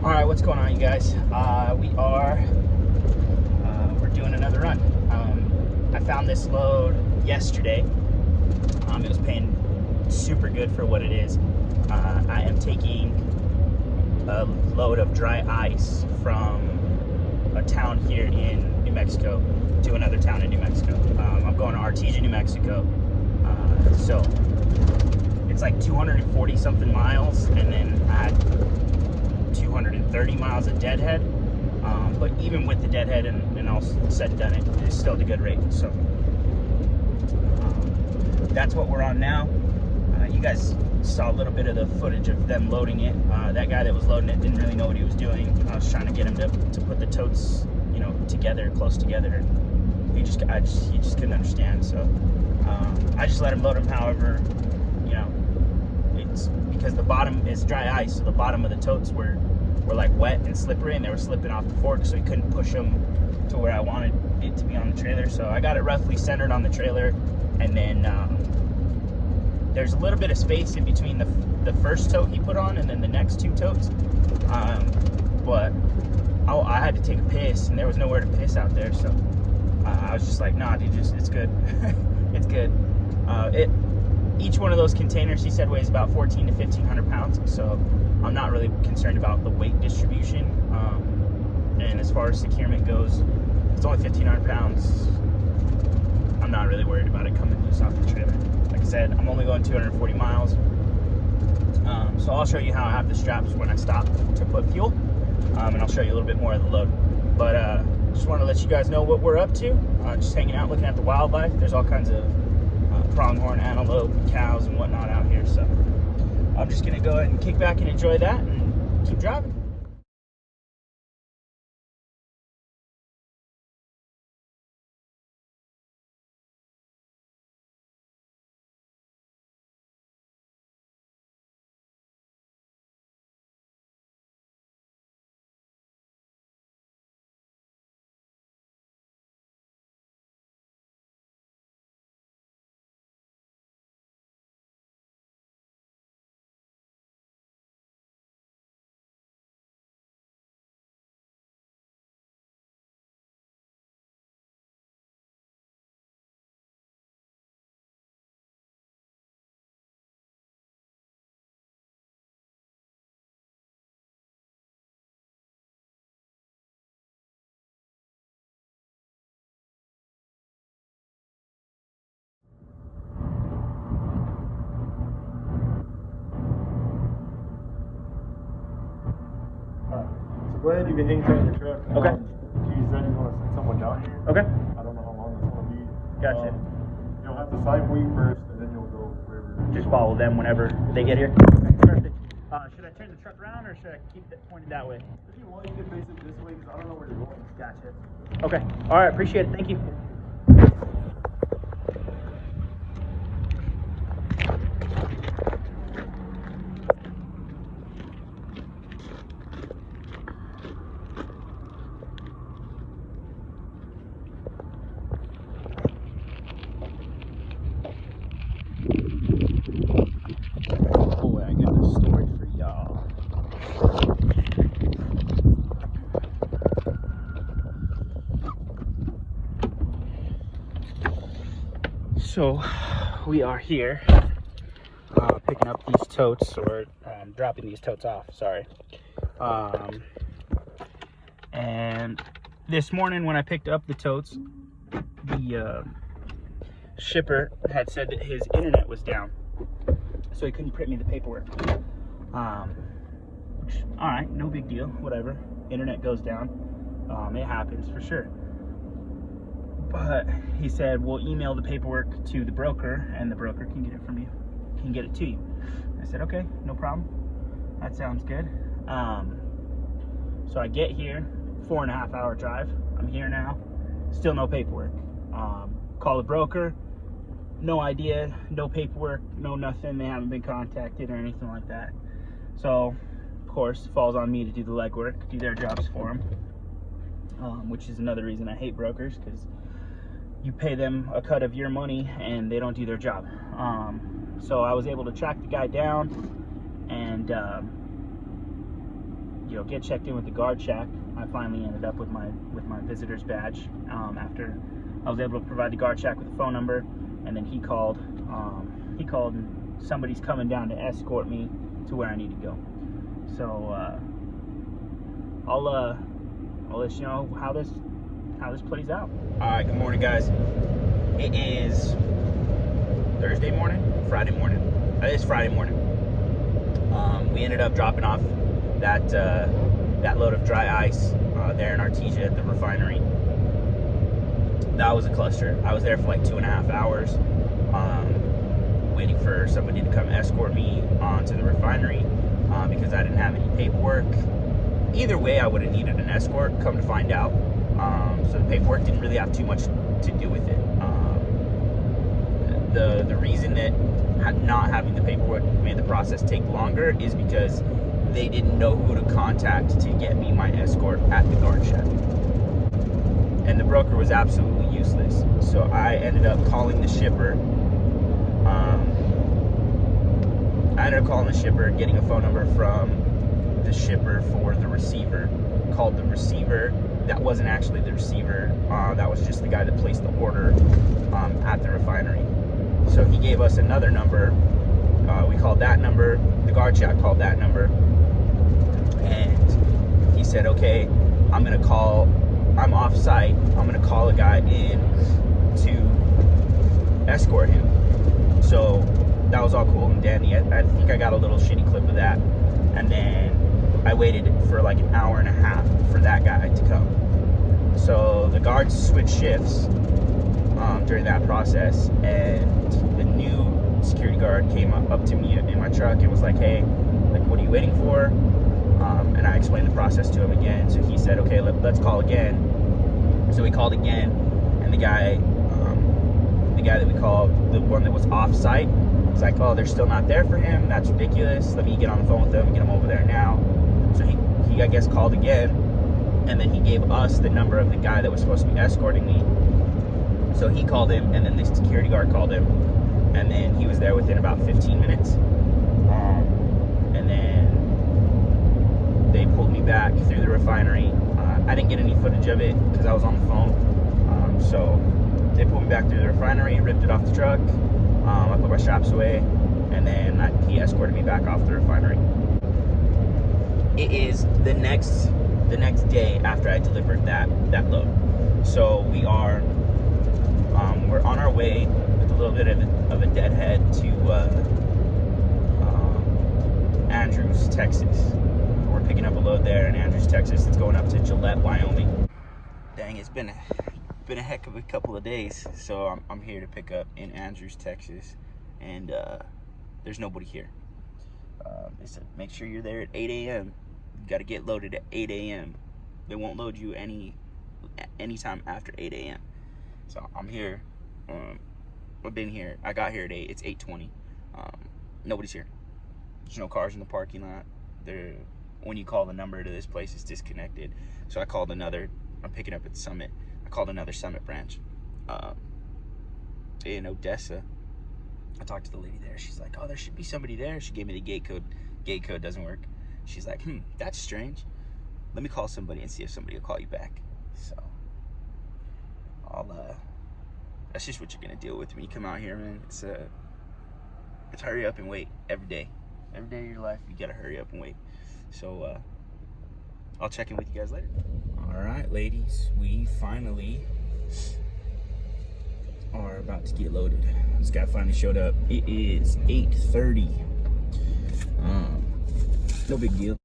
All right, what's going on, you guys? We're doing another run. I found this load yesterday. It was paying super good for what it is. I am taking a load of dry ice from a town here in New Mexico to another town in New Mexico. I'm going to Artesia, New Mexico. So it's like 240 something miles, and then I had 230 miles of deadhead. But even with the deadhead and all said and done, it's still at a good rate. So that's what we're on now. You guys saw a little bit of the footage of them loading it. That guy that was loading it didn't really know what he was doing. I was trying to get him to put the totes, together, close together. He just couldn't understand. So I just let him load them. However, it's because the bottom is dry ice, so the bottom of the totes were like wet and slippery, and they were slipping off the fork, so he couldn't push them to where I wanted it to be on the trailer. So I got it roughly centered on the trailer, and then there's a little bit of space in between the first tote he put on and then the next two totes. But I had to take a piss, and there was nowhere to piss out there, so I was just like, nah, dude, it's good. It's good. Each one of those containers, he said, weighs about 1,400 to 1,500 pounds, so I'm not really concerned about the weight distribution. And as far as securement goes, it's only 1,500 pounds. I'm not really worried about it coming loose off the trailer. Like I said, I'm only going 240 miles. So I'll show you how I have the straps when I stop to put fuel. And I'll show you a little bit more of the load. But just want to let you guys know what we're up to. Just hanging out, looking at the wildlife. There's all kinds of pronghorn antelope, cows, and whatnot out here. So I'm just gonna go ahead and kick back and enjoy that and keep driving. Go ahead, you can hang tight in the truck. Okay. He said he's going to send someone down here. Okay. I don't know how long it's going to be. Gotcha. You'll have to side weave first, and then you'll go wherever. Just follow them whenever they get here. Perfect. Should I turn the truck around, or should I keep it pointed that way? If you want, you can face it this way, because I don't know where you're going. Gotcha. Okay. All right. Appreciate it. Thank you. Boy, I got a story for y'all. So we are here picking up these totes, or dropping these totes off, sorry. And this morning when I picked up the totes, the shipper had said that his internet was down, so he couldn't print me the paperwork. Which, all right, no big deal, whatever. Internet goes down, it happens for sure. But he said, we'll email the paperwork to the broker, and the broker can get it from you, can get it to you. I said, okay, no problem. That sounds good. So I get here, 4.5 hour drive. I'm here now, still no paperwork. Call the broker, no idea, no paperwork, no nothing. They haven't been contacted or anything like that. So, of course, it falls on me to do the legwork, do their jobs for them. Which is another reason I hate brokers, because you pay them a cut of your money and they don't do their job. So I was able to track the guy down, and you know, get checked in with the guard shack. I finally ended up with my visitor's badge after I was able to provide the guard shack with a phone number, and then he called. And somebody's coming down to escort me to where I need to go. So I'll let you know how this plays out. All right, good morning, guys. It is Thursday morning, Friday morning. It is Friday morning. We ended up dropping off that load of dry ice there in Artesia at the refinery. That was a cluster. I was there for like 2.5 hours, waiting for somebody to come escort me onto the refinery because I didn't have any paperwork. Either way, I would have needed an escort, come to find out. So the paperwork didn't really have too much to do with it. The reason that not having the paperwork made the process take longer is because they didn't know who to contact to get me my escort at the guard shack. And the broker was absolutely useless. So I ended up calling the shipper. Getting a phone number from the shipper for the receiver. Called the receiver. That wasn't actually the receiver. That was just the guy that placed the order at the refinery. So he gave us another number. We called that number. The guard shack called that number. And he said, okay, I'm off site. I'm going to call a guy in to escort him. So that was all cool and dandy. I think I got a little shitty clip of that. And then I waited for like an hour and a half for that guy to come. So the guards switched shifts during that process, and the new security guard came up to me in my truck and was like, hey, like, what are you waiting for? And I explained the process to him again. So he said, okay, let's call again. So we called again, and the guy that we called, the one that was off site, was like, oh, they're still not there for him. That's ridiculous. Let me get on the phone with them and get him over there now. So he I guess called again, and then he gave us the number of the guy that was supposed to be escorting me. So he called him, and then the security guard called him, and then he was there within about 15 minutes. And then they pulled me back through the refinery. I didn't get any footage of it because I was on the phone. So they pulled me back through the refinery, ripped it off the truck. I put my straps away, and then he escorted me back off the refinery. It is the next day after I delivered that load. So we're on our way with a little bit of a deadhead to Andrews, Texas. We're picking up a load there in Andrews, Texas. It's going up to Gillette, Wyoming. Dang, it's been a heck of a couple of days. So I'm here to pick up in Andrews, Texas, and there's nobody here. They said make sure you're there at 8 a.m. You got to get loaded at 8 a.m. They won't load you anytime after 8 a.m. So I'm here. I've been here. I got here at 8. It's 8:20. Nobody's here. There's no cars in the parking lot. When you call the number to this place, it's disconnected. So I called another. I'm picking up at Summit. I called another Summit branch in Odessa. I talked to the lady there. She's like, oh, there should be somebody there. She gave me the gate code. Gate code doesn't work. She's like, that's strange. Let me call somebody and see if somebody will call you back. So that's just what you're gonna deal with when you come out here, man. It's hurry up and wait every day. Every day of your life, you gotta hurry up and wait. So I'll check in with you guys later. All right, ladies, we finally are about to get loaded. This guy finally showed up. It is 8:30. No big deal.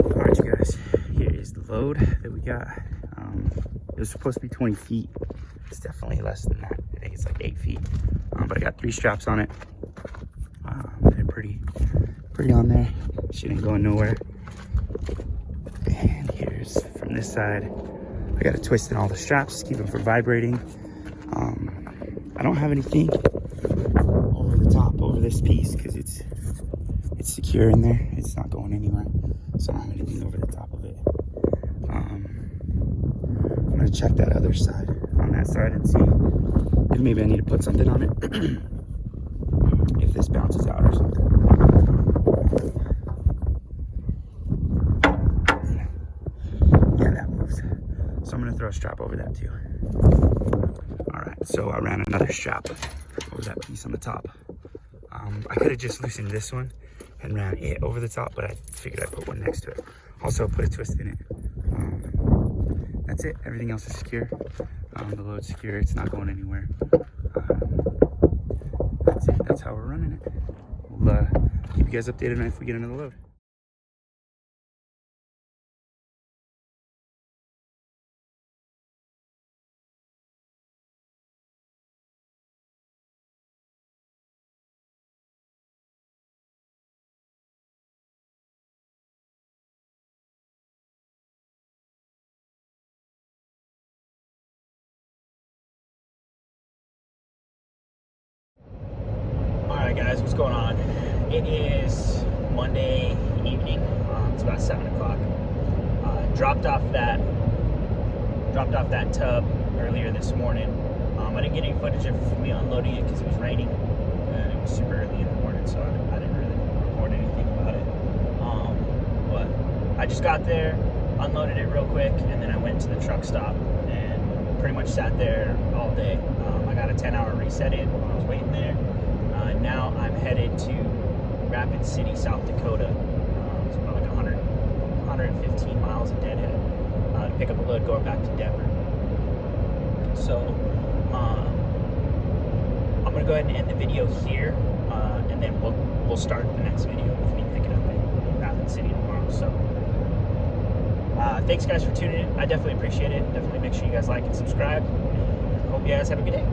Alright, you guys, here is the load that we got. It was supposed to be 20 feet. It's definitely less than that. I think it's like 8 feet. But I got 3 straps on it. They're pretty on there. Shit ain't going nowhere. And here's from this side. I got to twist in all the straps, keep them from vibrating. I don't have anything over the top over this piece because it's secure in there. It's not going anywhere. So I don't have anything over the top of it. I'm gonna check that other side on that side and see if maybe I need to put something on it. If this bounces out or something. Yeah, that moves. So I'm gonna throw a strap over that too. All right, so I ran another strap over that piece on the top. I could have just loosened this one and ran it over the top, but I figured I'd put one next to it. Also put a twist in it. That's it, everything else is secure. The load's secure, it's not going anywhere. That's it, that's how we're running it. We'll keep you guys updated on if we get another load. Alright guys, what's going on? It is Monday evening. It's about 7 o'clock. Dropped off that tub earlier this morning. I didn't get any footage of me unloading it because it was raining and it was super early in the morning, so I didn't really record anything about it. But I just got there, unloaded it real quick, and then I went to the truck stop and pretty much sat there all day. I got a 10-hour reset in while I was waiting there. Now I'm headed to Rapid City, South Dakota. It's about like 115 miles of deadhead to pick up a load going back to Denver. So I'm gonna go ahead and end the video here, and then we'll start the next video with me picking up in Rapid City tomorrow. So thanks guys for tuning in. I definitely appreciate it. Definitely make sure you guys like and subscribe. Hope you guys have a good day.